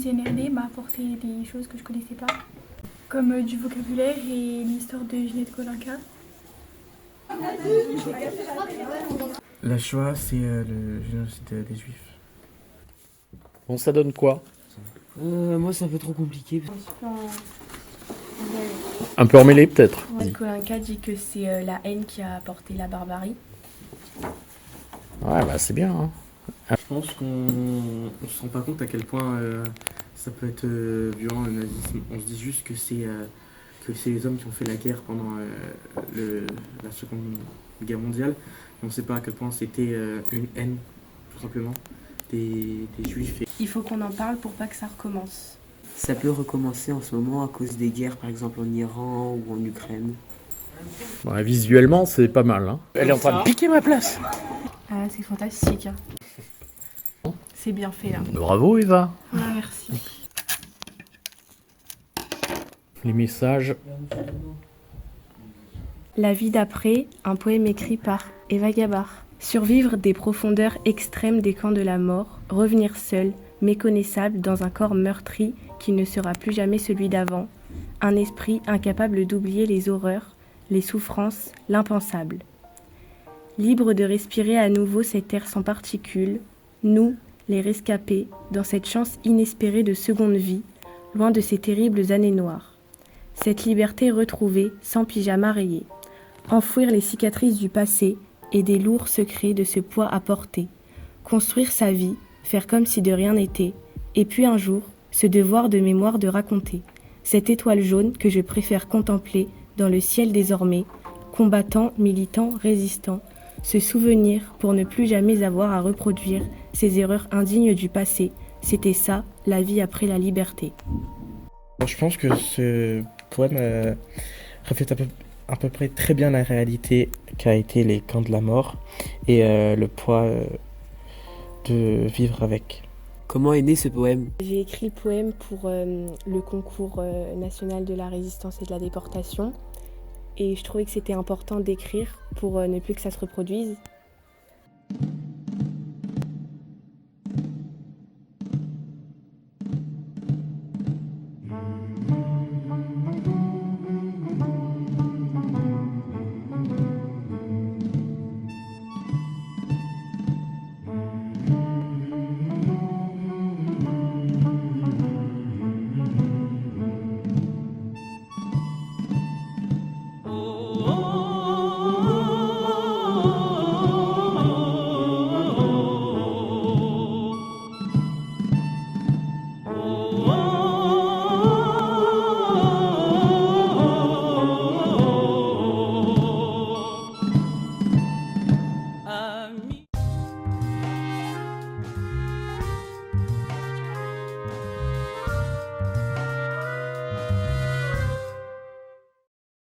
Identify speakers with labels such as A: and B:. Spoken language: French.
A: CNRD m'a apporté des choses que je connaissais pas, comme du vocabulaire et l'histoire de Ginette Kolinka.
B: La Shoah, c'est le génocide des Juifs.
C: Bon, ça donne quoi?
D: Moi, c'est un peu trop compliqué.
C: Un peu emmêlé peut-être.
E: Ginette Kolinka dit que c'est la haine qui a apporté la barbarie.
C: Ouais, bah c'est bien. Hein.
B: Je pense qu'on ne se rend pas compte à quel point ça peut être violent le nazisme. On se dit juste que c'est les hommes qui ont fait la guerre pendant la Seconde Guerre mondiale. On ne sait pas à quel point c'était une haine, tout simplement, des Juifs.
E: Il faut qu'on en parle pour pas que ça recommence.
D: Ça peut recommencer en ce moment à cause des guerres, par exemple en Iran ou en Ukraine.
C: Ouais, visuellement, c'est pas mal. Hein. Elle est en train de piquer ma place.
E: Ah, c'est fantastique. Hein. C'est bien fait là.
C: Bravo, Eva.
E: Ah, merci.
C: Les messages.
E: La vie d'après, un poème écrit par Eva Gabard. Survivre des profondeurs extrêmes des camps de la mort, revenir seul, méconnaissable dans un corps meurtri qui ne sera plus jamais celui d'avant, un esprit incapable d'oublier les horreurs, les souffrances, l'impensable. Libre de respirer à nouveau cet air sans particules, nous, les rescapés, dans cette chance inespérée de seconde vie, loin de ces terribles années noires. Cette liberté retrouvée, sans pyjama rayé. Enfouir les cicatrices du passé et des lourds secrets de ce poids à porter. Construire sa vie, faire comme si de rien n'était, et puis un jour, ce devoir de mémoire de raconter. Cette étoile jaune que je préfère contempler dans le ciel désormais, combattant, militant, résistant, ce souvenir pour ne plus jamais avoir à reproduire ces erreurs indignes du passé. C'était ça, la vie après la liberté.
B: Je pense que ce poème reflète à peu près très bien la réalité qu'a été les camps de la mort et le poids de vivre avec.
D: Comment est né ce poème?
E: J'ai écrit le poème pour le concours national de la résistance et de la déportation. Et je trouvais que c'était important d'écrire pour ne plus que ça se reproduise.